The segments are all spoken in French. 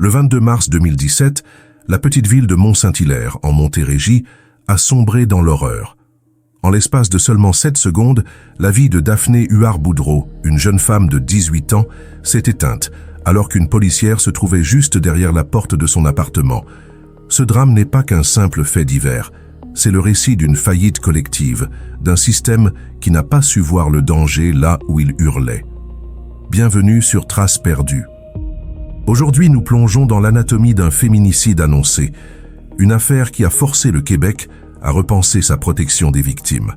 Le 22 mars 2017, la petite ville de Mont-Saint-Hilaire, en Montérégie, a sombré dans l'horreur. En l'espace de seulement 7 secondes, la vie de Daphné Huard-Boudreau, une jeune femme de 18 ans, s'est éteinte, alors qu'une policière se trouvait juste derrière la porte de son appartement. Ce drame n'est pas qu'un simple fait divers, c'est le récit d'une faillite collective, d'un système qui n'a pas su voir le danger là où il hurlait. Bienvenue sur Traces perdues. Aujourd'hui, nous plongeons dans l'anatomie d'un féminicide annoncé, une affaire qui a forcé le Québec à repenser sa protection des victimes.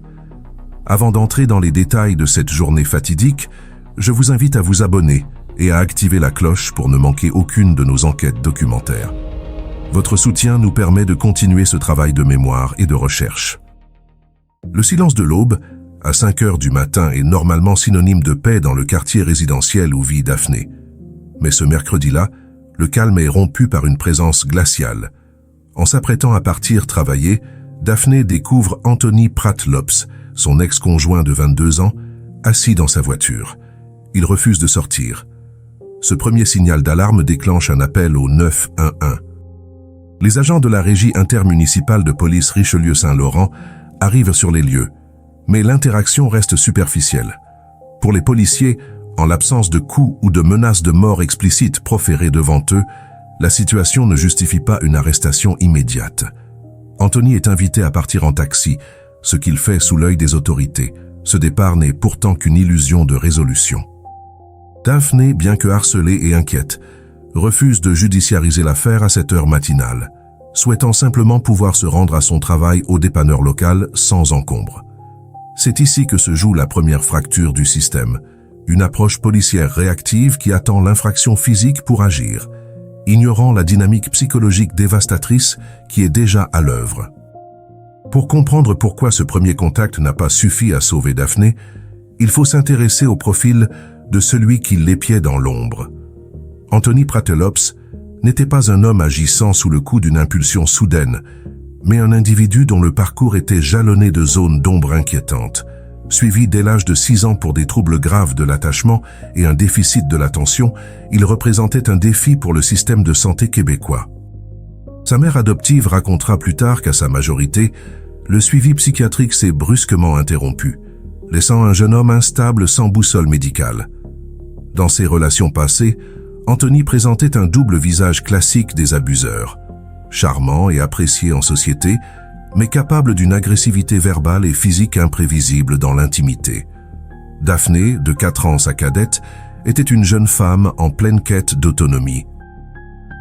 Avant d'entrer dans les détails de cette journée fatidique, je vous invite à vous abonner et à activer la cloche pour ne manquer aucune de nos enquêtes documentaires. Votre soutien nous permet de continuer ce travail de mémoire et de recherche. Le silence de l'aube, à 5 heures du matin, est normalement synonyme de paix dans le quartier résidentiel où vit Daphné. Mais ce mercredi-là, le calme est rompu par une présence glaciale. En s'apprêtant à partir travailler, Daphné découvre Anthony Pratt-Lops, son ex-conjoint de 22 ans, assis dans sa voiture. Il refuse de sortir. Ce premier signal d'alarme déclenche un appel au 911. Les agents de la régie intermunicipale de police Richelieu-Saint-Laurent arrivent sur les lieux, mais l'interaction reste superficielle. Pour les policiers, en l'absence de coups ou de menaces de mort explicites proférées devant eux, la situation ne justifie pas une arrestation immédiate. Anthony est invité à partir en taxi, ce qu'il fait sous l'œil des autorités. Ce départ n'est pourtant qu'une illusion de résolution. Daphné, bien que harcelée et inquiète, refuse de judiciariser l'affaire à cette heure matinale, souhaitant simplement pouvoir se rendre à son travail au dépanneur local sans encombre. C'est ici que se joue la première fracture du système, une approche policière réactive qui attend l'infraction physique pour agir, ignorant la dynamique psychologique dévastatrice qui est déjà à l'œuvre. Pour comprendre pourquoi ce premier contact n'a pas suffi à sauver Daphné, il faut s'intéresser au profil de celui qui l'épiait dans l'ombre. Anthony Pratt-Lops n'était pas un homme agissant sous le coup d'une impulsion soudaine, mais un individu dont le parcours était jalonné de zones d'ombre inquiétantes. Suivi dès l'âge de 6 ans pour des troubles graves de l'attachement et un déficit de l'attention, il représentait un défi pour le système de santé québécois. Sa mère adoptive racontera plus tard qu'à sa majorité, le suivi psychiatrique s'est brusquement interrompu, laissant un jeune homme instable sans boussole médicale. Dans ses relations passées, Anthony présentait un double visage classique des abuseurs, charmant et apprécié en société, mais capable d'une agressivité verbale et physique imprévisible dans l'intimité. Daphné, de 4 ans sa cadette, était une jeune femme en pleine quête d'autonomie.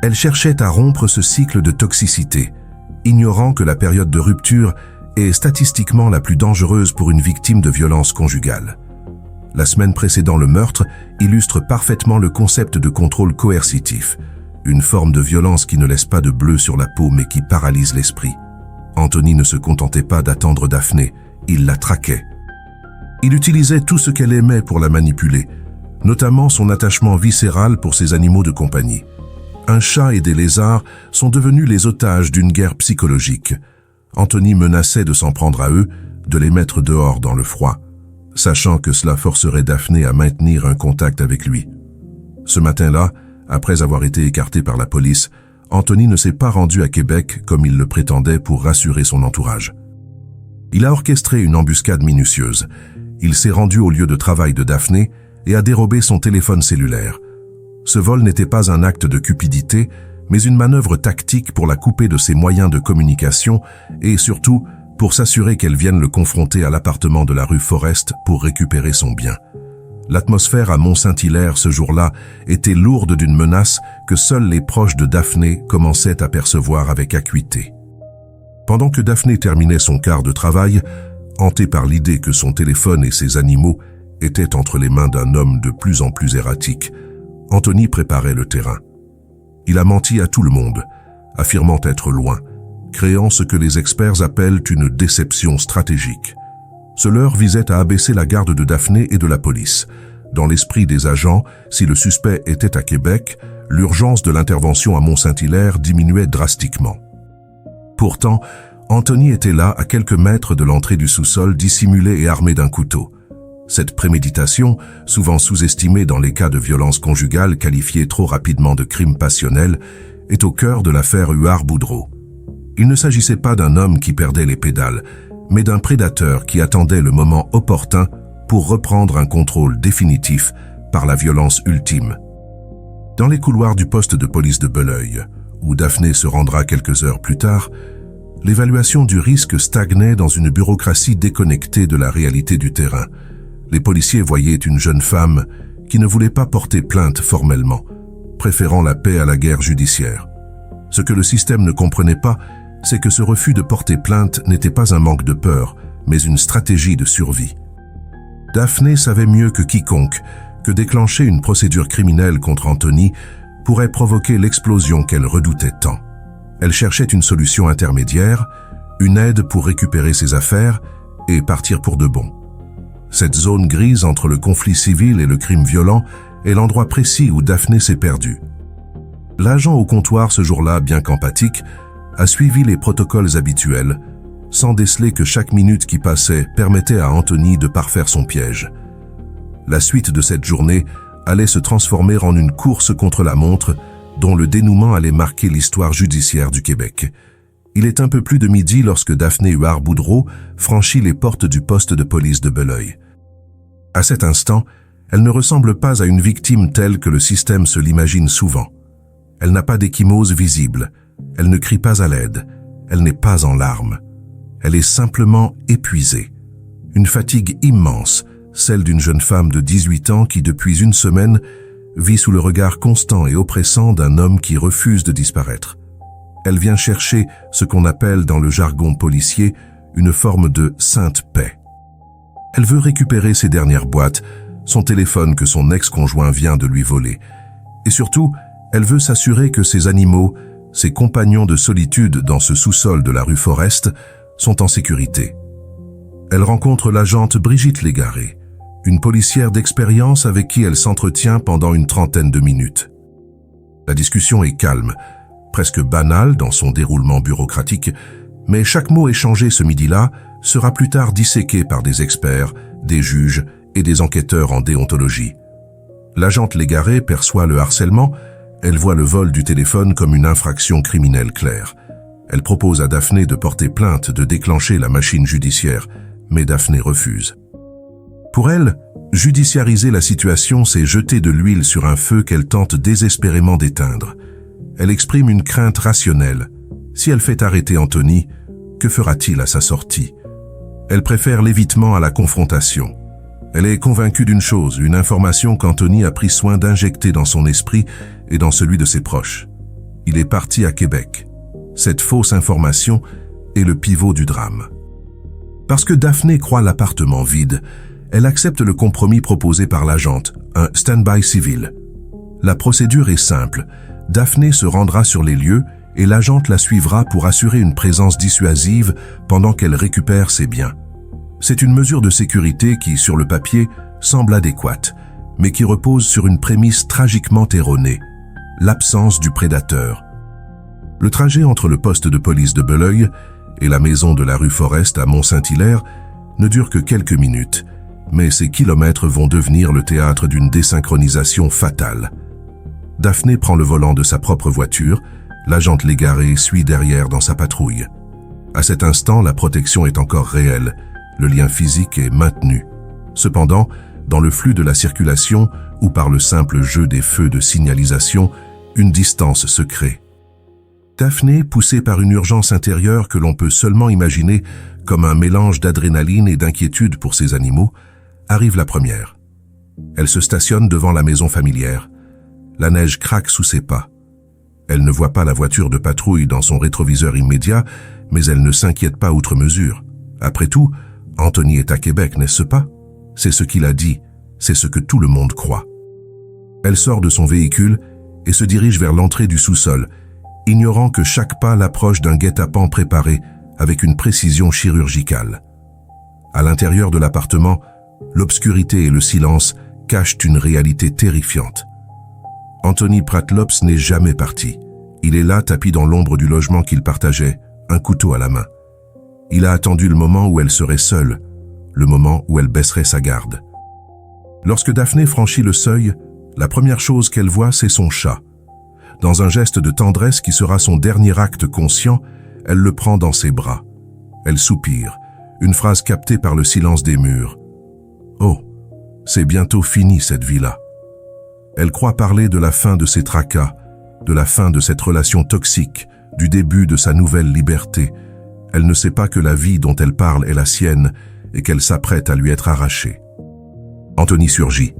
Elle cherchait à rompre ce cycle de toxicité, ignorant que la période de rupture est statistiquement la plus dangereuse pour une victime de violence conjugale. La semaine précédant le meurtre illustre parfaitement le concept de contrôle coercitif, une forme de violence qui ne laisse pas de bleu sur la peau mais qui paralyse l'esprit. Anthony ne se contentait pas d'attendre Daphné, il la traquait. Il utilisait tout ce qu'elle aimait pour la manipuler, notamment son attachement viscéral pour ses animaux de compagnie. Un chat et des lézards sont devenus les otages d'une guerre psychologique. Anthony menaçait de s'en prendre à eux, de les mettre dehors dans le froid, sachant que cela forcerait Daphné à maintenir un contact avec lui. Ce matin-là, après avoir été écarté par la police, Anthony ne s'est pas rendu à Québec comme il le prétendait pour rassurer son entourage. Il a orchestré une embuscade minutieuse. Il s'est rendu au lieu de travail de Daphné et a dérobé son téléphone cellulaire. Ce vol n'était pas un acte de cupidité, mais une manœuvre tactique pour la couper de ses moyens de communication et surtout pour s'assurer qu'elle vienne le confronter à l'appartement de la rue Forest pour récupérer son bien. L'atmosphère à Mont-Saint-Hilaire ce jour-là était lourde d'une menace que seuls les proches de Daphné commençaient à percevoir avec acuité. Pendant que Daphné terminait son quart de travail, hantée par l'idée que son téléphone et ses animaux étaient entre les mains d'un homme de plus en plus erratique, Anthony préparait le terrain. Il a menti à tout le monde, affirmant être loin, créant ce que les experts appellent une déception stratégique. Ce leurre visait à abaisser la garde de Daphné et de la police. Dans l'esprit des agents, si le suspect était à Québec, l'urgence de l'intervention à Mont-Saint-Hilaire diminuait drastiquement. Pourtant, Anthony était là à quelques mètres de l'entrée du sous-sol, dissimulé et armé d'un couteau. Cette préméditation, souvent sous-estimée dans les cas de violence conjugale qualifiés trop rapidement de crime passionnel, est au cœur de l'affaire Huard Boudreau. Il ne s'agissait pas d'un homme qui perdait les pédales, mais d'un prédateur qui attendait le moment opportun pour reprendre un contrôle définitif par la violence ultime. Dans les couloirs du poste de police de Belœil, où Daphné se rendra quelques heures plus tard, l'évaluation du risque stagnait dans une bureaucratie déconnectée de la réalité du terrain. Les policiers voyaient une jeune femme qui ne voulait pas porter plainte formellement, préférant la paix à la guerre judiciaire. Ce que le système ne comprenait pas, c'est que ce refus de porter plainte n'était pas un manque de peur, mais une stratégie de survie. Daphné savait mieux que quiconque que déclencher une procédure criminelle contre Anthony pourrait provoquer l'explosion qu'elle redoutait tant. Elle cherchait une solution intermédiaire, une aide pour récupérer ses affaires et partir pour de bon. Cette zone grise entre le conflit civil et le crime violent est l'endroit précis où Daphné s'est perdue. L'agent au comptoir ce jour-là, bien qu'empathique, a suivi les protocoles habituels, sans déceler que chaque minute qui passait permettait à Anthony de parfaire son piège. La suite de cette journée allait se transformer en une course contre la montre dont le dénouement allait marquer l'histoire judiciaire du Québec. Il est un peu plus de midi lorsque Daphné Huard Boudreau franchit les portes du poste de police de Belœil. À cet instant, elle ne ressemble pas à une victime telle que le système se l'imagine souvent. Elle n'a pas d'ecchymose visible, elle ne crie pas à l'aide, elle n'est pas en larmes. Elle est simplement épuisée. Une fatigue immense, celle d'une jeune femme de 18 ans qui, depuis une semaine, vit sous le regard constant et oppressant d'un homme qui refuse de disparaître. Elle vient chercher ce qu'on appelle dans le jargon policier une forme de sainte paix. Elle veut récupérer ses dernières boîtes, son téléphone que son ex-conjoint vient de lui voler. Et surtout, elle veut s'assurer que ses animaux, ses compagnons de solitude dans ce sous-sol de la rue Forest, sont en sécurité. Elle rencontre l'agente Brigitte Légaré, une policière d'expérience avec qui elle s'entretient pendant une trentaine de minutes. La discussion est calme, presque banale dans son déroulement bureaucratique, mais chaque mot échangé ce midi-là sera plus tard disséqué par des experts, des juges et des enquêteurs en déontologie. L'agente Légaré perçoit le harcèlement, elle voit le vol du téléphone comme une infraction criminelle claire. Elle propose à Daphné de porter plainte, de déclencher la machine judiciaire, mais Daphné refuse. Pour elle, judiciariser la situation, c'est jeter de l'huile sur un feu qu'elle tente désespérément d'éteindre. Elle exprime une crainte rationnelle. Si elle fait arrêter Anthony, que fera-t-il à sa sortie? Elle préfère l'évitement à la confrontation. Elle est convaincue d'une chose, une information qu'Anthony a pris soin d'injecter dans son esprit et dans celui de ses proches. Il est parti à Québec. Cette fausse information est le pivot du drame. Parce que Daphné croit l'appartement vide, elle accepte le compromis proposé par l'agente, un stand-by civil. La procédure est simple. Daphné se rendra sur les lieux et l'agente la suivra pour assurer une présence dissuasive pendant qu'elle récupère ses biens. C'est une mesure de sécurité qui, sur le papier, semble adéquate, mais qui repose sur une prémisse tragiquement erronée, l'absence du prédateur. Le trajet entre le poste de police de Belœil et la maison de la rue Forest à Mont-Saint-Hilaire ne dure que quelques minutes, mais ces kilomètres vont devenir le théâtre d'une désynchronisation fatale. Daphné prend le volant de sa propre voiture, l'agente Légaré suit derrière dans sa patrouille. À cet instant, la protection est encore réelle, le lien physique est maintenu. Cependant, dans le flux de la circulation ou par le simple jeu des feux de signalisation, une distance se crée. Daphné, poussée par une urgence intérieure que l'on peut seulement imaginer comme un mélange d'adrénaline et d'inquiétude pour ses animaux, arrive la première. Elle se stationne devant la maison familière. La neige craque sous ses pas. Elle ne voit pas la voiture de patrouille dans son rétroviseur immédiat, mais elle ne s'inquiète pas outre mesure. Après tout, Anthony est à Québec, n'est-ce pas? C'est ce qu'il a dit, c'est ce que tout le monde croit. Elle sort de son véhicule et se dirige vers l'entrée du sous-sol, ignorant que chaque pas l'approche d'un guet-apens préparé avec une précision chirurgicale. À l'intérieur de l'appartement, l'obscurité et le silence cachent une réalité terrifiante. Anthony Pratlops n'est jamais parti. Il est là, tapi dans l'ombre du logement qu'il partageait, un couteau à la main. Il a attendu le moment où elle serait seule, le moment où elle baisserait sa garde. Lorsque Daphné franchit le seuil, la première chose qu'elle voit, c'est son chat. Dans un geste de tendresse qui sera son dernier acte conscient, elle le prend dans ses bras. Elle soupire, une phrase captée par le silence des murs. Oh, c'est bientôt fini cette vie-là. Elle croit parler de la fin de ses tracas, de la fin de cette relation toxique, du début de sa nouvelle liberté. Elle ne sait pas que la vie dont elle parle est la sienne et qu'elle s'apprête à lui être arrachée. Anthony surgit.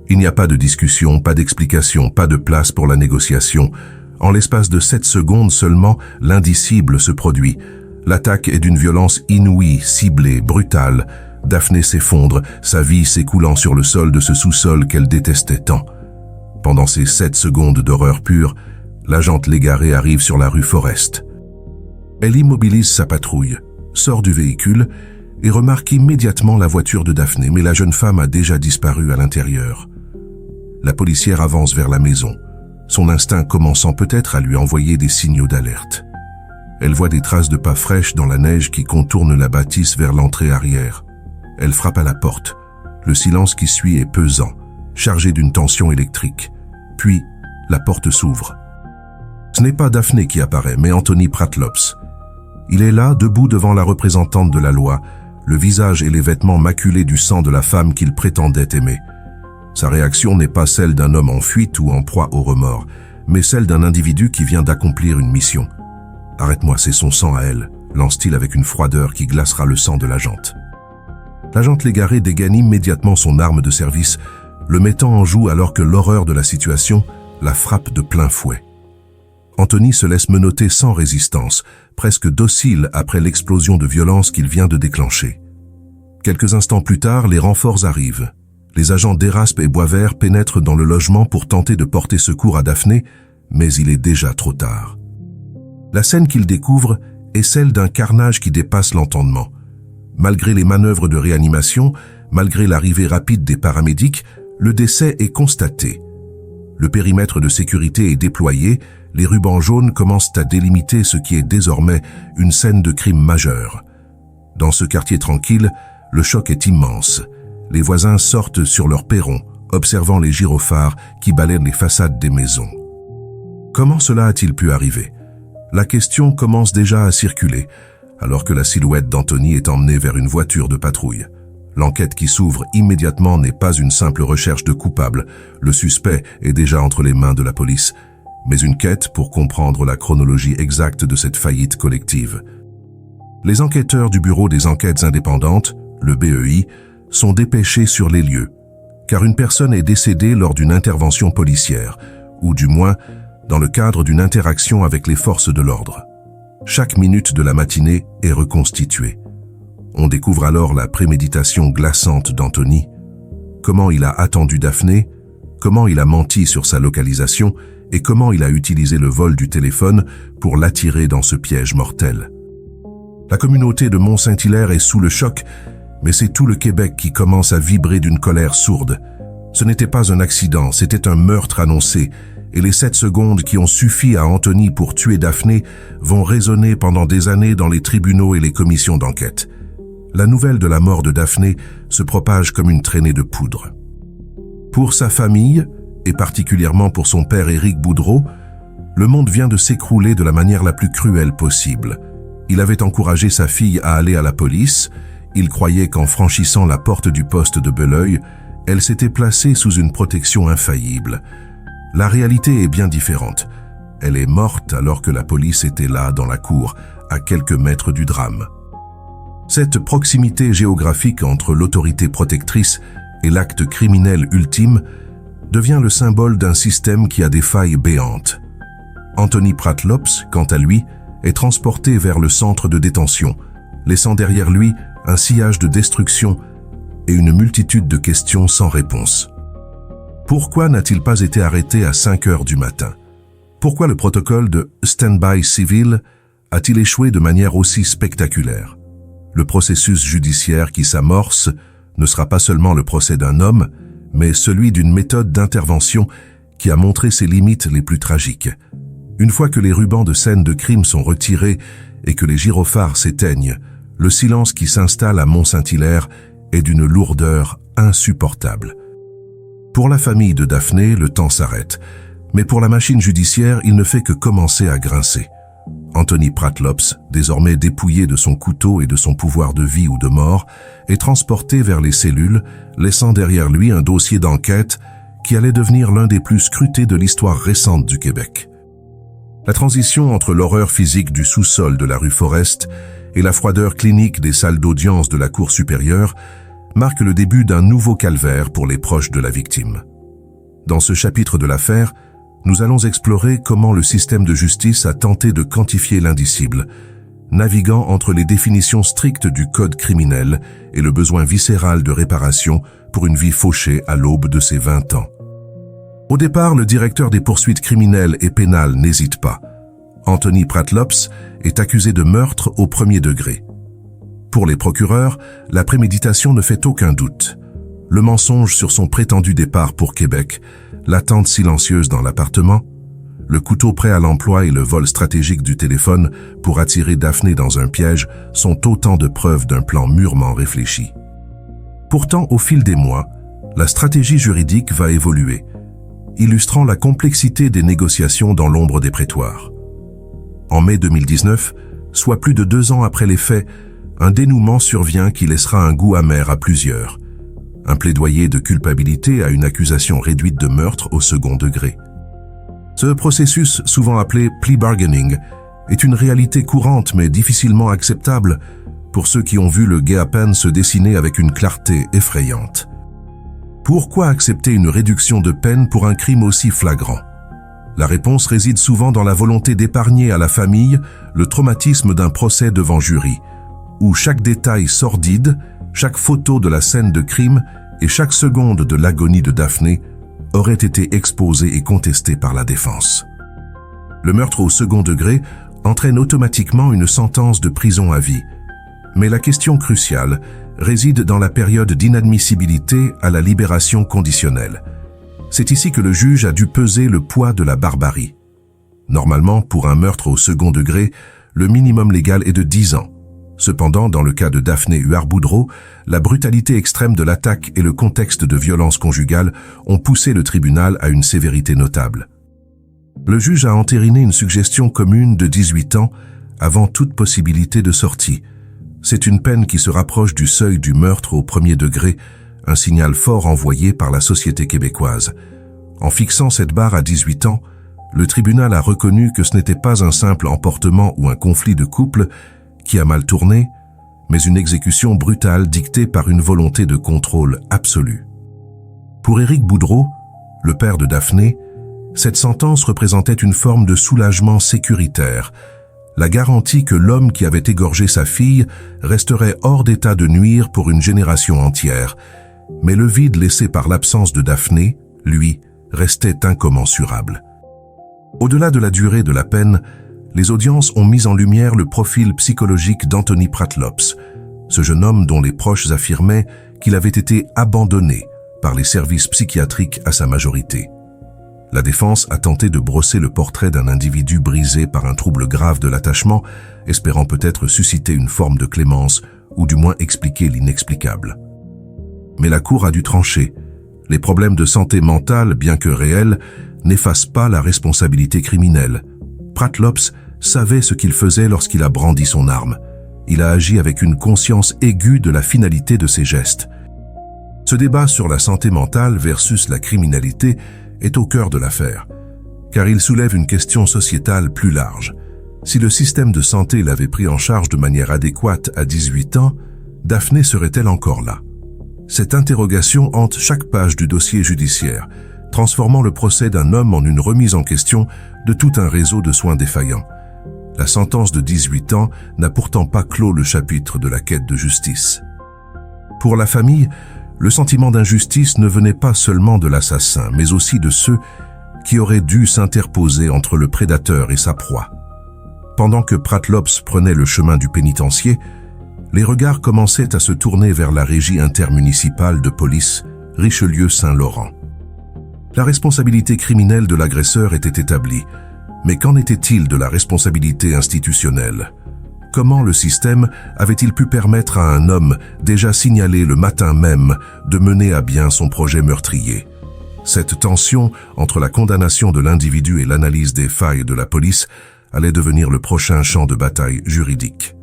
Il n'y a pas de discussion, pas d'explication, pas de place pour la négociation. En l'espace de 7 secondes seulement, l'indicible se produit. L'attaque est d'une violence inouïe, ciblée, brutale. Daphné s'effondre, sa vie s'écoulant sur le sol de ce sous-sol qu'elle détestait tant. Pendant ces 7 secondes d'horreur pure, l'agente Légaré arrive sur la rue Forest. Elle immobilise sa patrouille, sort du véhicule et remarque immédiatement la voiture de Daphné, mais la jeune femme a déjà disparu à l'intérieur. La policière avance vers la maison, son instinct commençant peut-être à lui envoyer des signaux d'alerte. Elle voit des traces de pas fraîches dans la neige qui contournent la bâtisse vers l'entrée arrière. Elle frappe à la porte. Le silence qui suit est pesant, chargé d'une tension électrique. Puis, la porte s'ouvre. Ce n'est pas Daphné qui apparaît, mais Anthony Pratlops. Il est là, debout devant la représentante de la loi, le visage et les vêtements maculés du sang de la femme qu'il prétendait aimer. Sa réaction n'est pas celle d'un homme en fuite ou en proie au remords, mais celle d'un individu qui vient d'accomplir une mission. « Arrête-moi, c'est son sang à elle », lance-t-il avec une froideur qui glacera le sang de l'agente. L'agente Légaré dégaine immédiatement son arme de service, le mettant en joue alors que l'horreur de la situation la frappe de plein fouet. Anthony se laisse menotter sans résistance, presque docile après l'explosion de violence qu'il vient de déclencher. Quelques instants plus tard, les renforts arrivent. Les agents d'Eraspe et Boisvert pénètrent dans le logement pour tenter de porter secours à Daphné, mais il est déjà trop tard. La scène qu'ils découvrent est celle d'un carnage qui dépasse l'entendement. Malgré les manœuvres de réanimation, malgré l'arrivée rapide des paramédics, le décès est constaté. Le périmètre de sécurité est déployé, les rubans jaunes commencent à délimiter ce qui est désormais une scène de crime majeur. Dans ce quartier tranquille, le choc est immense. Les voisins sortent sur leur perron, observant les gyrophares qui balaient les façades des maisons. Comment cela a-t-il pu arriver? La question commence déjà à circuler, alors que la silhouette d'Anthony est emmenée vers une voiture de patrouille. L'enquête qui s'ouvre immédiatement n'est pas une simple recherche de coupable. Le suspect est déjà entre les mains de la police, mais une quête pour comprendre la chronologie exacte de cette faillite collective. Les enquêteurs du Bureau des enquêtes indépendantes, le BEI, sont dépêchés sur les lieux, car une personne est décédée lors d'une intervention policière, ou du moins dans le cadre d'une interaction avec les forces de l'ordre. Chaque minute de la matinée est reconstituée. On découvre alors la préméditation glaçante d'Anthony, comment il a attendu Daphné, comment il a menti sur sa localisation et comment il a utilisé le vol du téléphone pour l'attirer dans ce piège mortel. La communauté de Mont-Saint-Hilaire est sous le choc, mais c'est tout le Québec qui commence à vibrer d'une colère sourde. Ce n'était pas un accident, c'était un meurtre annoncé, et les 7 secondes qui ont suffi à Anthony pour tuer Daphné vont résonner pendant des années dans les tribunaux et les commissions d'enquête. La nouvelle de la mort de Daphné se propage comme une traînée de poudre. Pour sa famille, et particulièrement pour son père Éric Boudreau, le monde vient de s'écrouler de la manière la plus cruelle possible. Il avait encouragé sa fille à aller à la police, il croyait qu'en franchissant la porte du poste de Belœil, elle s'était placée sous une protection infaillible. La réalité est bien différente. Elle est morte alors que la police était là dans la cour, à quelques mètres du drame. Cette proximité géographique entre l'autorité protectrice et l'acte criminel ultime devient le symbole d'un système qui a des failles béantes. Anthony Pratlops, quant à lui, est transporté vers le centre de détention, laissant derrière lui un sillage de destruction et une multitude de questions sans réponse. Pourquoi n'a-t-il pas été arrêté à 5 heures du matin? Pourquoi le protocole de stand-by civil a-t-il échoué de manière aussi spectaculaire? Le processus judiciaire qui s'amorce ne sera pas seulement le procès d'un homme, mais celui d'une méthode d'intervention qui a montré ses limites les plus tragiques. Une fois que les rubans de scène de crime sont retirés et que les gyrophares s'éteignent, le silence qui s'installe à Mont-Saint-Hilaire est d'une lourdeur insupportable. Pour la famille de Daphné, le temps s'arrête. Mais pour la machine judiciaire, il ne fait que commencer à grincer. Anthony Pratlops, désormais dépouillé de son couteau et de son pouvoir de vie ou de mort, est transporté vers les cellules, laissant derrière lui un dossier d'enquête qui allait devenir l'un des plus scrutés de l'histoire récente du Québec. La transition entre l'horreur physique du sous-sol de la rue Forest et la froideur clinique des salles d'audience de la Cour supérieure marque le début d'un nouveau calvaire pour les proches de la victime. Dans ce chapitre de l'affaire, nous allons explorer comment le système de justice a tenté de quantifier l'indicible, naviguant entre les définitions strictes du code criminel et le besoin viscéral de réparation pour une vie fauchée à l'aube de ses 20 ans. Au départ, le directeur des poursuites criminelles et pénales n'hésite pas. Anthony Pratlops est accusé de meurtre au premier degré. Pour les procureurs, la préméditation ne fait aucun doute. Le mensonge sur son prétendu départ pour Québec, l'attente silencieuse dans l'appartement, le couteau prêt à l'emploi et le vol stratégique du téléphone pour attirer Daphné dans un piège sont autant de preuves d'un plan mûrement réfléchi. Pourtant, au fil des mois, la stratégie juridique va évoluer, illustrant la complexité des négociations dans l'ombre des prétoires. En mai 2019, soit plus de 2 ans après les faits, un dénouement survient qui laissera un goût amer à plusieurs. Un plaidoyer de culpabilité à une accusation réduite de meurtre au second degré. Ce processus, souvent appelé plea bargaining, est une réalité courante mais difficilement acceptable pour ceux qui ont vu le guet à peine se dessiner avec une clarté effrayante. Pourquoi accepter une réduction de peine pour un crime aussi flagrant? La réponse réside souvent dans la volonté d'épargner à la famille le traumatisme d'un procès devant jury, où chaque détail sordide, chaque photo de la scène de crime et chaque seconde de l'agonie de Daphné auraient été exposées et contestées par la défense. Le meurtre au second degré entraîne automatiquement une sentence de prison à vie. Mais la question cruciale réside dans la période d'inadmissibilité à la libération conditionnelle. C'est ici que le juge a dû peser le poids de la barbarie. Normalement, pour un meurtre au second degré, le minimum légal est de 10 ans. Cependant, dans le cas de Daphné Huard-Boudreau, la brutalité extrême de l'attaque et le contexte de violence conjugale ont poussé le tribunal à une sévérité notable. Le juge a entériné une suggestion commune de 18 ans avant toute possibilité de sortie. C'est une peine qui se rapproche du seuil du meurtre au premier degré, un signal fort envoyé par la société québécoise. En fixant cette barre à 18 ans, le tribunal a reconnu que ce n'était pas un simple emportement ou un conflit de couple qui a mal tourné, mais une exécution brutale dictée par une volonté de contrôle absolu. Pour Éric Boudreau, le père de Daphné, cette sentence représentait une forme de soulagement sécuritaire, la garantie que l'homme qui avait égorgé sa fille resterait hors d'état de nuire pour une génération entière, mais le vide laissé par l'absence de Daphné, lui, restait incommensurable. Au-delà de la durée de la peine, les audiences ont mis en lumière le profil psychologique d'Anthony Pratlops, ce jeune homme dont les proches affirmaient qu'il avait été abandonné par les services psychiatriques à sa majorité. La défense a tenté de brosser le portrait d'un individu brisé par un trouble grave de l'attachement, espérant peut-être susciter une forme de clémence ou du moins expliquer l'inexplicable. Mais la Cour a dû trancher. Les problèmes de santé mentale, bien que réels, n'effacent pas la responsabilité criminelle. Pratlops savait ce qu'il faisait lorsqu'il a brandi son arme. Il a agi avec une conscience aiguë de la finalité de ses gestes. Ce débat sur la santé mentale versus la criminalité est au cœur de l'affaire, car il soulève une question sociétale plus large. Si le système de santé l'avait pris en charge de manière adéquate à 18 ans, Daphné serait-elle encore là? Cette interrogation hante chaque page du dossier judiciaire, transformant le procès d'un homme en une remise en question de tout un réseau de soins défaillants. La sentence de 18 ans n'a pourtant pas clos le chapitre de la quête de justice. Pour la famille, le sentiment d'injustice ne venait pas seulement de l'assassin, mais aussi de ceux qui auraient dû s'interposer entre le prédateur et sa proie. Pendant que Pratlops prenait le chemin du pénitencier, les regards commençaient à se tourner vers la régie intermunicipale de police Richelieu-Saint-Laurent. La responsabilité criminelle de l'agresseur était établie, mais qu'en était-il de la responsabilité institutionnelle? Comment le système avait-il pu permettre à un homme déjà signalé le matin même de mener à bien son projet meurtrier? Cette tension entre la condamnation de l'individu et l'analyse des failles de la police allait devenir le prochain champ de bataille juridique.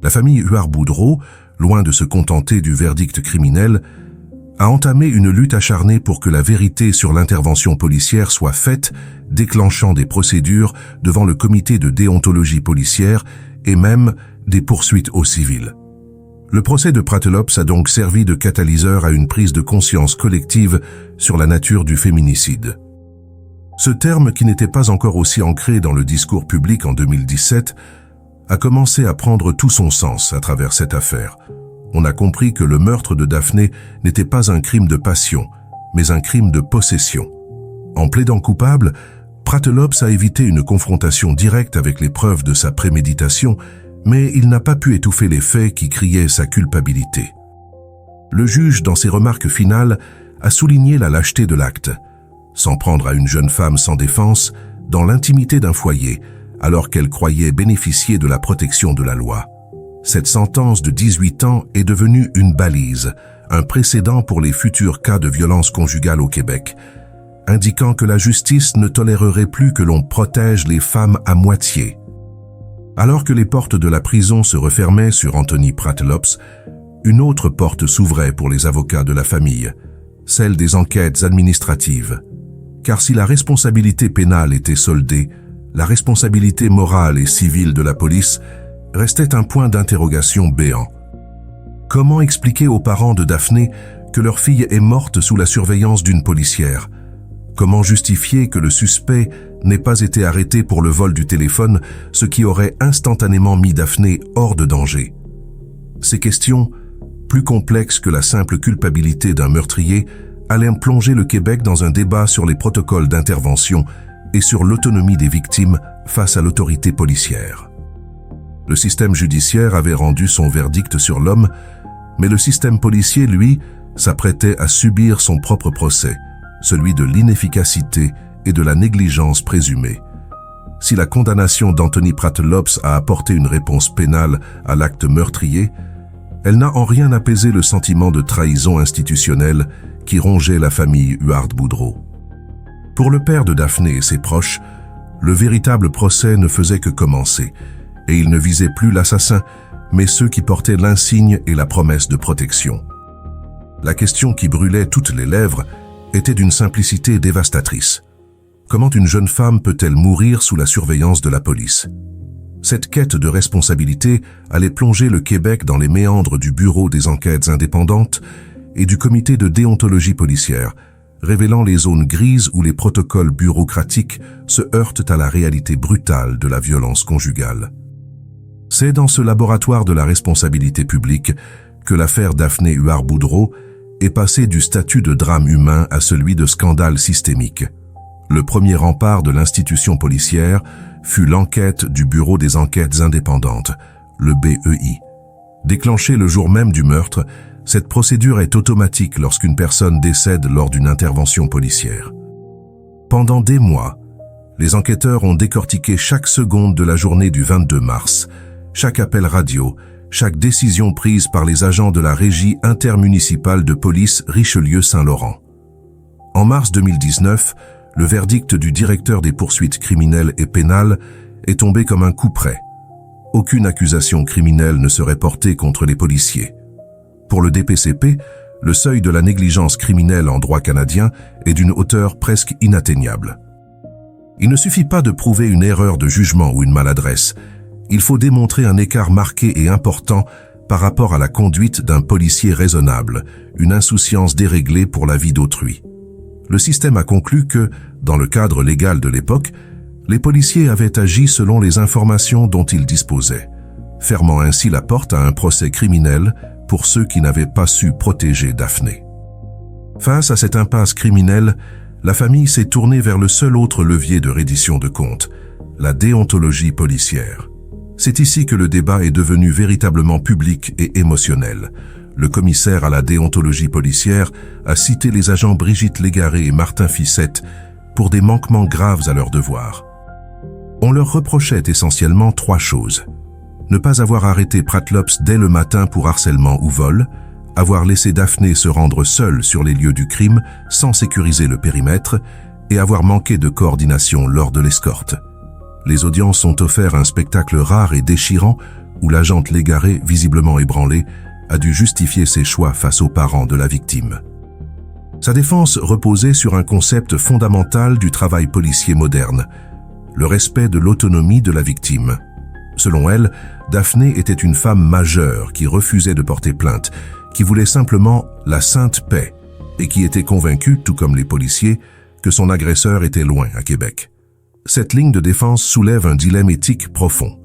La famille Huard-Boudreau, loin de se contenter du verdict criminel, a entamé une lutte acharnée pour que la vérité sur l'intervention policière soit faite, déclenchant des procédures devant le comité de déontologie policière et même des poursuites au civil. Le procès de Pratelops a donc servi de catalyseur à une prise de conscience collective sur la nature du féminicide. Ce terme, qui n'était pas encore aussi ancré dans le discours public en 2017, a commencé à prendre tout son sens à travers cette affaire. On a compris que le meurtre de Daphné n'était pas un crime de passion, mais un crime de possession. En plaidant coupable, Pratelops a évité une confrontation directe avec les preuves de sa préméditation, mais il n'a pas pu étouffer les faits qui criaient sa culpabilité. Le juge, dans ses remarques finales, a souligné la lâcheté de l'acte. S'en prendre à une jeune femme sans défense, dans l'intimité d'un foyer, alors qu'elle croyait bénéficier de la protection de la loi. Cette sentence de 18 ans est devenue une balise, un précédent pour les futurs cas de violence conjugale au Québec, indiquant que la justice ne tolérerait plus que l'on protège les femmes à moitié. Alors que les portes de la prison se refermaient sur Anthony Pratelops, une autre porte s'ouvrait pour les avocats de la famille, celle des enquêtes administratives. Car si la responsabilité pénale était soldée, la responsabilité morale et civile de la police restait un point d'interrogation béant. Comment expliquer aux parents de Daphné que leur fille est morte sous la surveillance d'une policière? Comment justifier que le suspect n'ait pas été arrêté pour le vol du téléphone, ce qui aurait instantanément mis Daphné hors de danger? Ces questions, plus complexes que la simple culpabilité d'un meurtrier, allaient plonger le Québec dans un débat sur les protocoles d'intervention et sur l'autonomie des victimes face à l'autorité policière. Le système judiciaire avait rendu son verdict sur l'homme, mais le système policier, lui, s'apprêtait à subir son propre procès, celui de l'inefficacité et de la négligence présumée. Si la condamnation d'Anthony Pratelops a apporté une réponse pénale à l'acte meurtrier, elle n'a en rien apaisé le sentiment de trahison institutionnelle qui rongeait la famille Huard-Boudreau. Pour le père de Daphné et ses proches, le véritable procès ne faisait que commencer, et il ne visait plus l'assassin, mais ceux qui portaient l'insigne et la promesse de protection. La question qui brûlait toutes les lèvres était d'une simplicité dévastatrice. Comment une jeune femme peut-elle mourir sous la surveillance de la police? Cette quête de responsabilité allait plonger le Québec dans les méandres du Bureau des enquêtes indépendantes et du comité de déontologie policière, révélant les zones grises où les protocoles bureaucratiques se heurtent à la réalité brutale de la violence conjugale. C'est dans ce laboratoire de la responsabilité publique que l'affaire Daphné Huard-Boudreau est passée du statut de drame humain à celui de scandale systémique. Le premier rempart de l'institution policière fut l'enquête du Bureau des enquêtes indépendantes, le BEI. Déclenchée le jour même du meurtre, cette procédure est automatique lorsqu'une personne décède lors d'une intervention policière. Pendant des mois, les enquêteurs ont décortiqué chaque seconde de la journée du 22 mars, chaque appel radio, chaque décision prise par les agents de la Régie intermunicipale de police Richelieu-Saint-Laurent. En mars 2019, le verdict du directeur des poursuites criminelles et pénales est tombé comme un coup près. Aucune accusation criminelle ne serait portée contre les policiers. Pour le DPCP, le seuil de la négligence criminelle en droit canadien est d'une hauteur presque inatteignable. Il ne suffit pas de prouver une erreur de jugement ou une maladresse. Il faut démontrer un écart marqué et important par rapport à la conduite d'un policier raisonnable, une insouciance déréglée pour la vie d'autrui. Le système a conclu que, dans le cadre légal de l'époque, les policiers avaient agi selon les informations dont ils disposaient, fermant ainsi la porte à un procès criminel pour ceux qui n'avaient pas su protéger Daphné. Face à cette impasse criminelle, la famille s'est tournée vers le seul autre levier de reddition de comptes, la déontologie policière. C'est ici que le débat est devenu véritablement public et émotionnel. Le commissaire à la déontologie policière a cité les agents Brigitte Légaré et Martin Fissette pour des manquements graves à leurs devoirs. On leur reprochait essentiellement 3 choses. Ne pas avoir arrêté Pratelops dès le matin pour harcèlement ou vol, avoir laissé Daphné se rendre seule sur les lieux du crime sans sécuriser le périmètre et avoir manqué de coordination lors de l'escorte. Les audiences ont offert un spectacle rare et déchirant où l'agente Légaré, visiblement ébranlée, a dû justifier ses choix face aux parents de la victime. Sa défense reposait sur un concept fondamental du travail policier moderne, le respect de l'autonomie de la victime. Selon elle, Daphné était une femme majeure qui refusait de porter plainte, qui voulait simplement la sainte paix et qui était convaincue, tout comme les policiers, que son agresseur était loin à Québec. Cette ligne de défense soulève un dilemme éthique profond.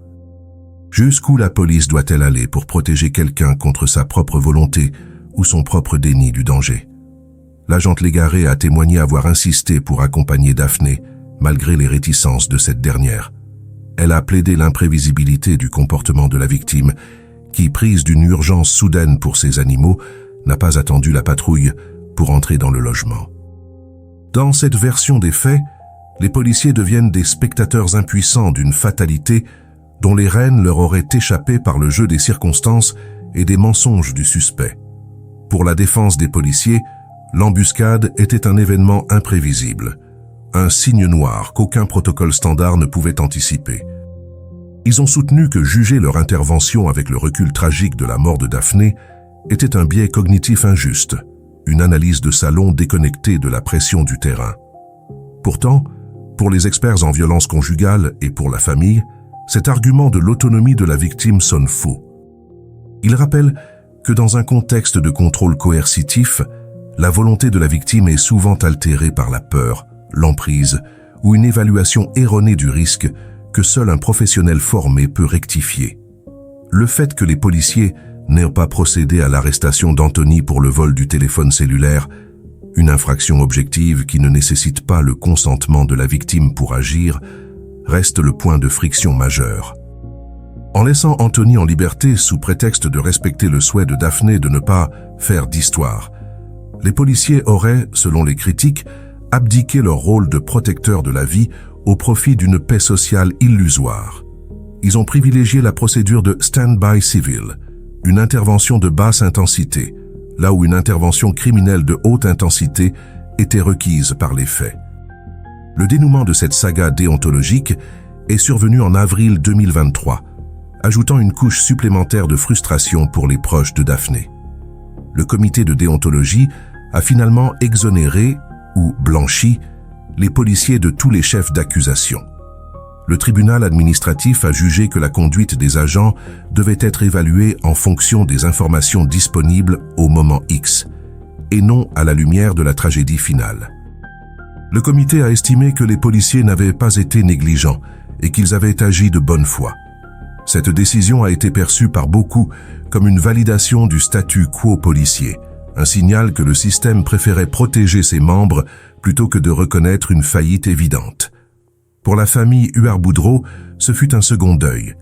Jusqu'où la police doit-elle aller pour protéger quelqu'un contre sa propre volonté ou son propre déni du danger? L'agente Légaré a témoigné avoir insisté pour accompagner Daphné, malgré les réticences de cette dernière. Elle a plaidé l'imprévisibilité du comportement de la victime, qui, prise d'une urgence soudaine pour ses animaux, n'a pas attendu la patrouille pour entrer dans le logement. Dans cette version des faits, les policiers deviennent des spectateurs impuissants d'une fatalité dont les rênes leur auraient échappé par le jeu des circonstances et des mensonges du suspect. Pour la défense des policiers, l'embuscade était un événement imprévisible, un signe noir qu'aucun protocole standard ne pouvait anticiper. Ils ont soutenu que juger leur intervention avec le recul tragique de la mort de Daphné était un biais cognitif injuste, une analyse de salon déconnectée de la pression du terrain. Pourtant, pour les experts en violence conjugale et pour la famille, cet argument de l'autonomie de la victime sonne faux. Il rappelle que dans un contexte de contrôle coercitif, la volonté de la victime est souvent altérée par la peur, l'emprise ou une évaluation erronée du risque que seul un professionnel formé peut rectifier. Le fait que les policiers n'aient pas procédé à l'arrestation d'Anthony pour le vol du téléphone cellulaire, une infraction objective qui ne nécessite pas le consentement de la victime pour agir, reste le point de friction majeur. En laissant Anthony en liberté sous prétexte de respecter le souhait de Daphné de ne pas faire d'histoire, les policiers auraient, selon les critiques, abdiqué leur rôle de protecteur de la vie au profit d'une paix sociale illusoire. Ils ont privilégié la procédure de stand-by civil, une intervention de basse intensité, là où une intervention criminelle de haute intensité était requise par les faits. Le dénouement de cette saga déontologique est survenu en avril 2023, ajoutant une couche supplémentaire de frustration pour les proches de Daphné. Le comité de déontologie a finalement exonéré ou blanchi les policiers de tous les chefs d'accusation. Le tribunal administratif a jugé que la conduite des agents devait être évaluée en fonction des informations disponibles au moment X, et non à la lumière de la tragédie finale. Le comité a estimé que les policiers n'avaient pas été négligents et qu'ils avaient agi de bonne foi. Cette décision a été perçue par beaucoup comme une validation du statu quo policier, un signal que le système préférait protéger ses membres plutôt que de reconnaître une faillite évidente. Pour la famille Huard-Boudreau, ce fut un second deuil,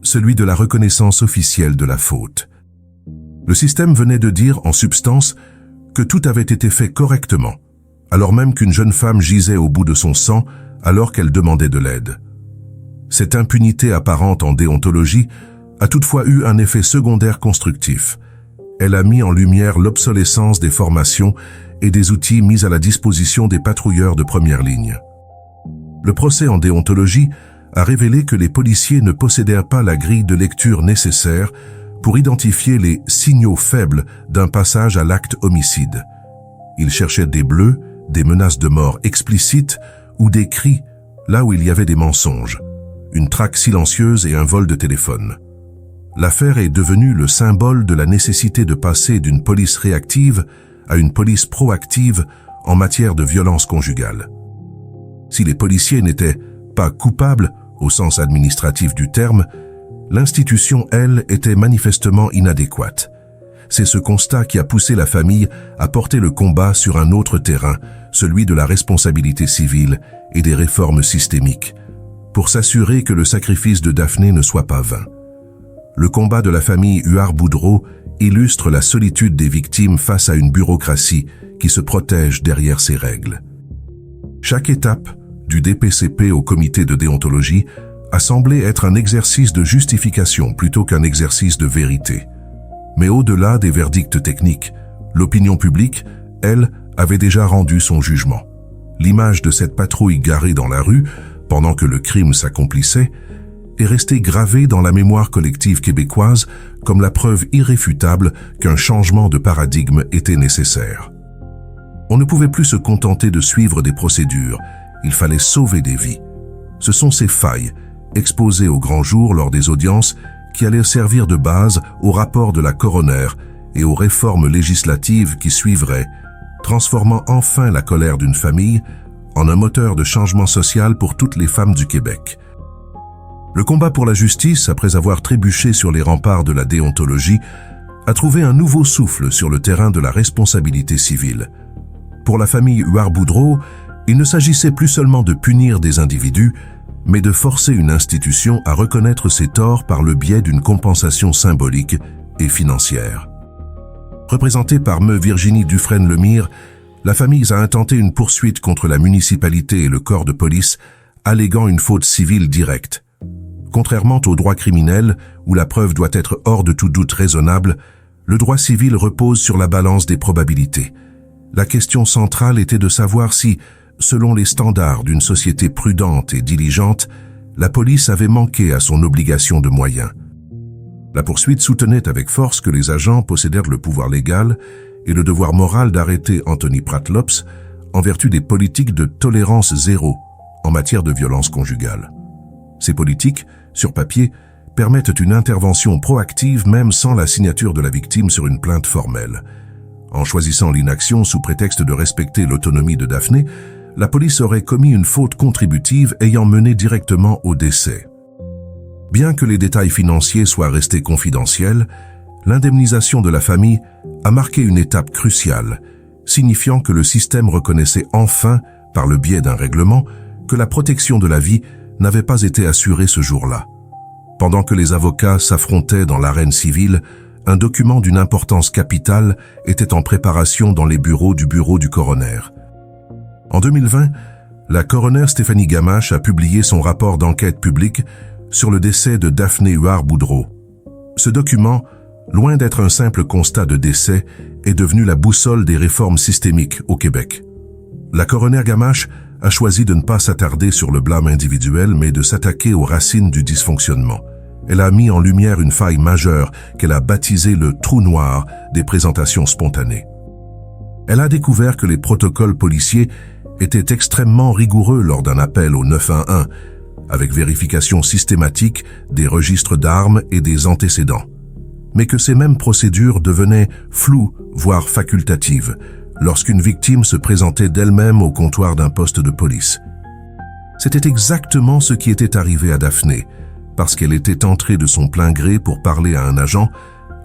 celui de la reconnaissance officielle de la faute. Le système venait de dire, en substance, que tout avait été fait correctement, alors même qu'une jeune femme gisait au bout de son sang alors qu'elle demandait de l'aide. Cette impunité apparente en déontologie a toutefois eu un effet secondaire constructif. Elle a mis en lumière l'obsolescence des formations et des outils mis à la disposition des patrouilleurs de première ligne. Le procès en déontologie a révélé que les policiers ne possédèrent pas la grille de lecture nécessaire pour identifier les signaux faibles d'un passage à l'acte homicide. Ils cherchaient des bleus, des menaces de mort explicites ou des cris là où il y avait des mensonges, une traque silencieuse et un vol de téléphone. L'affaire est devenue le symbole de la nécessité de passer d'une police réactive à une police proactive en matière de violence conjugale. Si les policiers n'étaient pas coupables au sens administratif du terme, l'institution, elle, était manifestement inadéquate. C'est ce constat qui a poussé la famille à porter le combat sur un autre terrain, celui de la responsabilité civile et des réformes systémiques, pour s'assurer que le sacrifice de Daphné ne soit pas vain. Le combat de la famille Huard-Boudreau illustre la solitude des victimes face à une bureaucratie qui se protège derrière ses règles. Chaque étape, du DPCP au comité de déontologie, a semblé être un exercice de justification plutôt qu'un exercice de vérité. Mais au-delà des verdicts techniques, l'opinion publique, elle, avait déjà rendu son jugement. L'image de cette patrouille garée dans la rue, pendant que le crime s'accomplissait, est restée gravée dans la mémoire collective québécoise comme la preuve irréfutable qu'un changement de paradigme était nécessaire. On ne pouvait plus se contenter de suivre des procédures, il fallait sauver des vies. Ce sont ces failles, exposées au grand jour lors des audiences, qui allaient servir de base au rapport de la coroner et aux réformes législatives qui suivraient, transformant enfin la colère d'une famille en un moteur de changement social pour toutes les femmes du Québec. Le combat pour la justice, après avoir trébuché sur les remparts de la déontologie, a trouvé un nouveau souffle sur le terrain de la responsabilité civile. Pour la famille Huard-Boudreau, il ne s'agissait plus seulement de punir des individus, mais de forcer une institution à reconnaître ses torts par le biais d'une compensation symbolique et financière. Représentée par me Virginie Dufresne-Lemire, la famille a intenté une poursuite contre la municipalité et le corps de police, alléguant une faute civile directe. Contrairement au droit criminel, où la preuve doit être hors de tout doute raisonnable, le droit civil repose sur la balance des probabilités. La question centrale était de savoir si, selon les standards d'une société prudente et diligente, la police avait manqué à son obligation de moyens. La poursuite soutenait avec force que les agents possédèrent le pouvoir légal et le devoir moral d'arrêter Anthony Pratlops en vertu des politiques de tolérance zéro en matière de violence conjugale. Ces politiques, sur papier, permettent une intervention proactive même sans la signature de la victime sur une plainte formelle. En choisissant l'inaction sous prétexte de respecter l'autonomie de Daphné, la police aurait commis une faute contributive ayant mené directement au décès. Bien que les détails financiers soient restés confidentiels, l'indemnisation de la famille a marqué une étape cruciale, signifiant que le système reconnaissait enfin, par le biais d'un règlement, que la protection de la vie n'avait pas été assurée ce jour-là. Pendant que les avocats s'affrontaient dans l'arène civile, un document d'une importance capitale était en préparation dans les bureaux du coroner. En 2020, la coroner Stéphanie Gamache a publié son rapport d'enquête publique sur le décès de Daphné Huard-Boudreau. Ce document, loin d'être un simple constat de décès, est devenu la boussole des réformes systémiques au Québec. La coroner Gamache a choisi de ne pas s'attarder sur le blâme individuel, mais de s'attaquer aux racines du dysfonctionnement. Elle a mis en lumière une faille majeure qu'elle a baptisée le « trou noir » des présentations spontanées. Elle a découvert que les protocoles policiers étaient extrêmement rigoureux lors d'un appel au 911, avec vérification systématique des registres d'armes et des antécédents, mais que ces mêmes procédures devenaient floues, voire facultatives, lorsqu'une victime se présentait d'elle-même au comptoir d'un poste de police. C'était exactement ce qui était arrivé à Daphné. Parce qu'elle était entrée de son plein gré pour parler à un agent,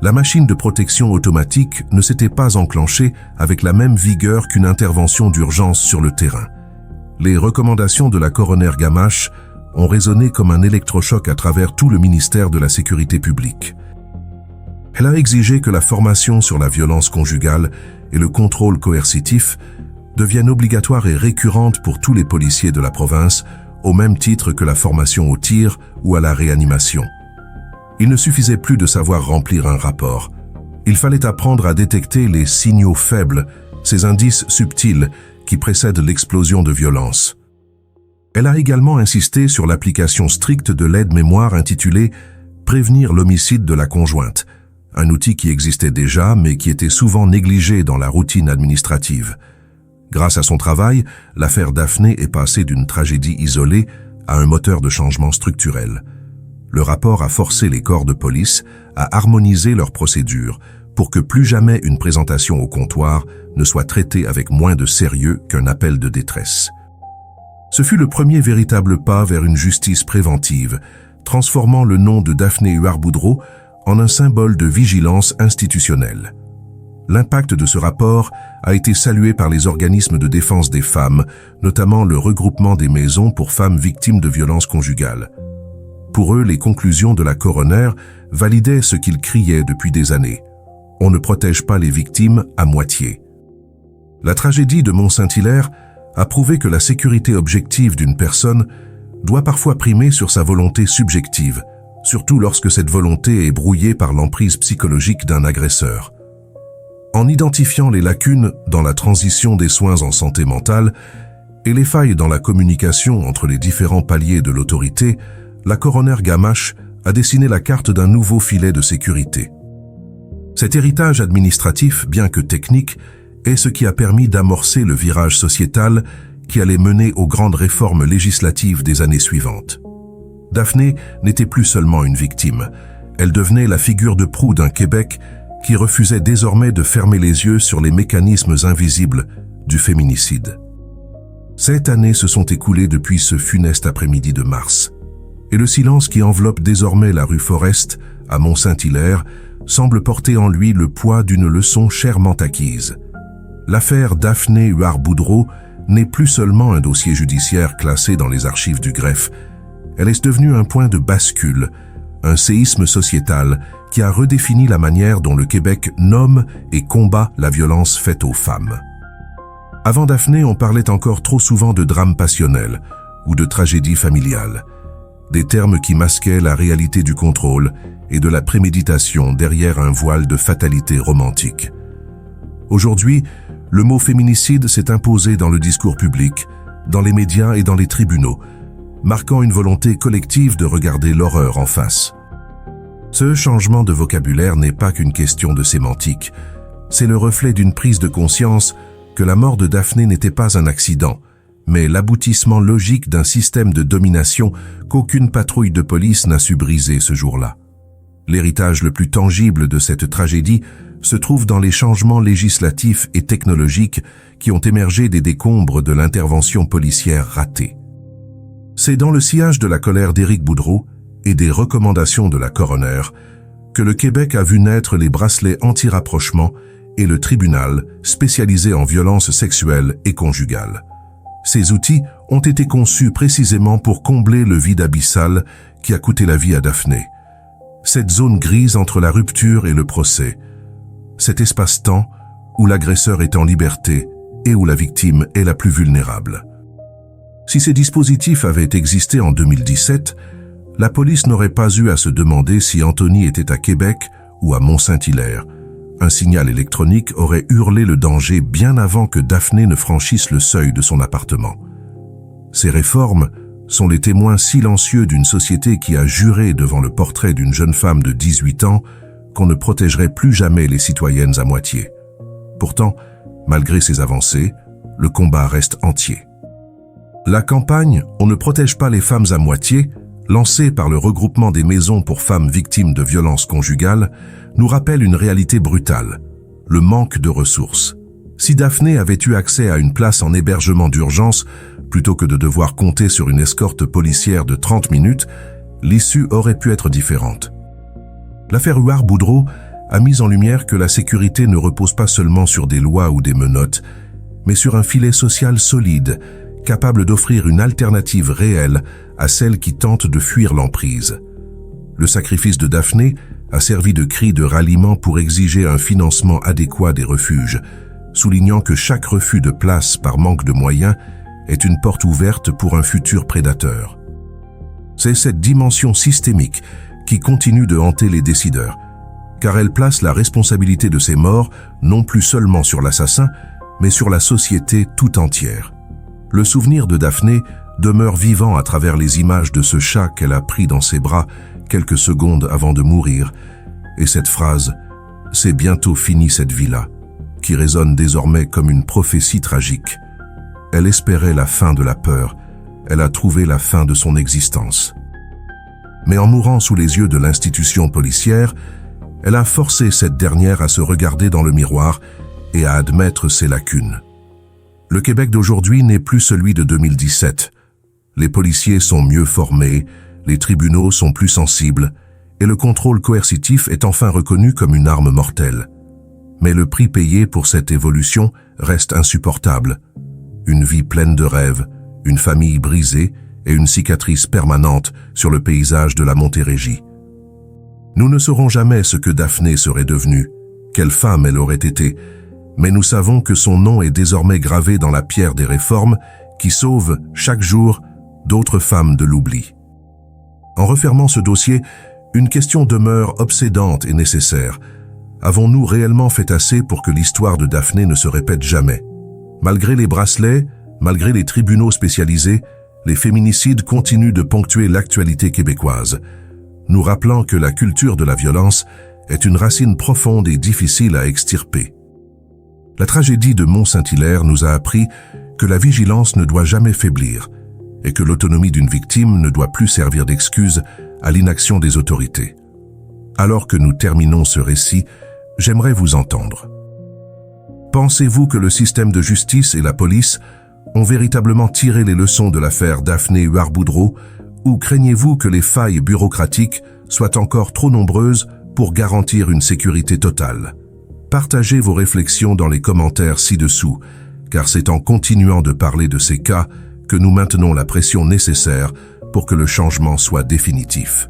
la machine de protection automatique ne s'était pas enclenchée avec la même vigueur qu'une intervention d'urgence sur le terrain. Les recommandations de la coroner Gamache ont résonné comme un électrochoc à travers tout le ministère de la Sécurité publique. Elle a exigé que la formation sur la violence conjugale et le contrôle coercitif deviennent obligatoires et récurrentes pour tous les policiers de la province, au même titre que la formation au tir ou à la réanimation. Il ne suffisait plus de savoir remplir un rapport. Il fallait apprendre à détecter les signaux faibles, ces indices subtils qui précèdent l'explosion de violence. Elle a également insisté sur l'application stricte de l'aide-mémoire intitulée « Prévenir l'homicide de la conjointe », un outil qui existait déjà mais qui était souvent négligé dans la routine administrative. Grâce à son travail, l'affaire Daphné est passée d'une tragédie isolée à un moteur de changement structurel. Le rapport a forcé les corps de police à harmoniser leurs procédures pour que plus jamais une présentation au comptoir ne soit traitée avec moins de sérieux qu'un appel de détresse. Ce fut le premier véritable pas vers une justice préventive, transformant le nom de Daphné Huard-Boudreau en un symbole de vigilance institutionnelle. L'impact de ce rapport a été salué par les organismes de défense des femmes, notamment le regroupement des maisons pour femmes victimes de violences conjugales. Pour eux, les conclusions de la coroner validaient ce qu'ils criaient depuis des années. On ne protège pas les victimes à moitié. La tragédie de Mont-Saint-Hilaire a prouvé que la sécurité objective d'une personne doit parfois primer sur sa volonté subjective, surtout lorsque cette volonté est brouillée par l'emprise psychologique d'un agresseur. En identifiant les lacunes dans la transition des soins en santé mentale et les failles dans la communication entre les différents paliers de l'autorité, la coroner Gamache a dessiné la carte d'un nouveau filet de sécurité. Cet héritage administratif, bien que technique, est ce qui a permis d'amorcer le virage sociétal qui allait mener aux grandes réformes législatives des années suivantes. Daphné n'était plus seulement une victime, elle devenait la figure de proue d'un Québec qui refusait désormais de fermer les yeux sur les mécanismes invisibles du féminicide. 7 années se sont écoulées depuis ce funeste après-midi de mars, et le silence qui enveloppe désormais la rue Forest, à Mont-Saint-Hilaire, semble porter en lui le poids d'une leçon chèrement acquise. L'affaire Daphné Huard-Boudreau n'est plus seulement un dossier judiciaire classé dans les archives du greffe, elle est devenue un point de bascule, un séisme sociétal qui a redéfini la manière dont le Québec nomme et combat la violence faite aux femmes. Avant Daphné, on parlait encore trop souvent de drame passionnel ou de tragédie familiale, des termes qui masquaient la réalité du contrôle et de la préméditation derrière un voile de fatalité romantique. Aujourd'hui, le mot féminicide s'est imposé dans le discours public, dans les médias et dans les tribunaux, marquant une volonté collective de regarder l'horreur en face. Ce changement de vocabulaire n'est pas qu'une question de sémantique, c'est le reflet d'une prise de conscience que la mort de Daphné n'était pas un accident, mais l'aboutissement logique d'un système de domination qu'aucune patrouille de police n'a su briser ce jour-là. L'héritage le plus tangible de cette tragédie se trouve dans les changements législatifs et technologiques qui ont émergé des décombres de l'intervention policière ratée. C'est dans le sillage de la colère d'Éric Boudreau et des recommandations de la coroner que le Québec a vu naître les bracelets anti-rapprochement et le tribunal spécialisé en violences sexuelles et conjugales. Ces outils ont été conçus précisément pour combler le vide abyssal qui a coûté la vie à Daphné. Cette zone grise entre la rupture et le procès, cet espace-temps où l'agresseur est en liberté et où la victime est la plus vulnérable. Si ces dispositifs avaient existé en 2017, la police n'aurait pas eu à se demander si Anthony était à Québec ou à Mont-Saint-Hilaire. Un signal électronique aurait hurlé le danger bien avant que Daphné ne franchisse le seuil de son appartement. Ces réformes sont les témoins silencieux d'une société qui a juré devant le portrait d'une jeune femme de 18 ans qu'on ne protégerait plus jamais les citoyennes à moitié. Pourtant, malgré ces avancées, le combat reste entier. La campagne « On ne protège pas les femmes à moitié », lancée par le regroupement des maisons pour femmes victimes de violences conjugales, nous rappelle une réalité brutale, le manque de ressources. Si Daphné avait eu accès à une place en hébergement d'urgence, plutôt que de devoir compter sur une escorte policière de 30 minutes, l'issue aurait pu être différente. L'affaire Huard-Boudreau a mis en lumière que la sécurité ne repose pas seulement sur des lois ou des menottes, mais sur un filet social solide, capable d'offrir une alternative réelle à celles qui tentent de fuir l'emprise. Le sacrifice de Daphné a servi de cri de ralliement pour exiger un financement adéquat des refuges, soulignant que chaque refus de place par manque de moyens est une porte ouverte pour un futur prédateur. C'est cette dimension systémique qui continue de hanter les décideurs, car elle place la responsabilité de ces morts non plus seulement sur l'assassin, mais sur la société tout entière. Le souvenir de Daphné demeure vivant à travers les images de ce chat qu'elle a pris dans ses bras quelques secondes avant de mourir, et cette phrase « C'est bientôt fini cette vie-là » qui résonne désormais comme une prophétie tragique. Elle espérait la fin de la peur, elle a trouvé la fin de son existence. Mais en mourant sous les yeux de l'institution policière, elle a forcé cette dernière à se regarder dans le miroir et à admettre ses lacunes. Le Québec d'aujourd'hui n'est plus celui de 2017. Les policiers sont mieux formés, les tribunaux sont plus sensibles, et le contrôle coercitif est enfin reconnu comme une arme mortelle. Mais le prix payé pour cette évolution reste insupportable. Une vie pleine de rêves, une famille brisée et une cicatrice permanente sur le paysage de la Montérégie. Nous ne saurons jamais ce que Daphné serait devenue, quelle femme elle aurait été, mais nous savons que son nom est désormais gravé dans la pierre des réformes qui sauvent chaque jour d'autres femmes de l'oubli. En refermant ce dossier, Une question demeure obsédante et nécessaire. Avons-nous réellement fait assez pour que l'histoire de Daphné ne se répète jamais? Malgré les bracelets, malgré les tribunaux spécialisés, les féminicides continuent de ponctuer l'actualité québécoise, nous rappelant que la culture de la violence est une racine profonde et difficile à extirper. La tragédie de Mont-Saint-Hilaire nous a appris que la vigilance ne doit jamais faiblir et que l'autonomie d'une victime ne doit plus servir d'excuse à l'inaction des autorités. Alors que nous terminons ce récit, j'aimerais vous entendre. Pensez-vous que le système de justice et la police ont véritablement tiré les leçons de l'affaire Daphné Huard-Boudreau, ou craignez-vous que les failles bureaucratiques soient encore trop nombreuses pour garantir une sécurité totale? Partagez vos réflexions dans les commentaires ci-dessous, car c'est en continuant de parler de ces cas que nous maintenons la pression nécessaire pour que le changement soit définitif.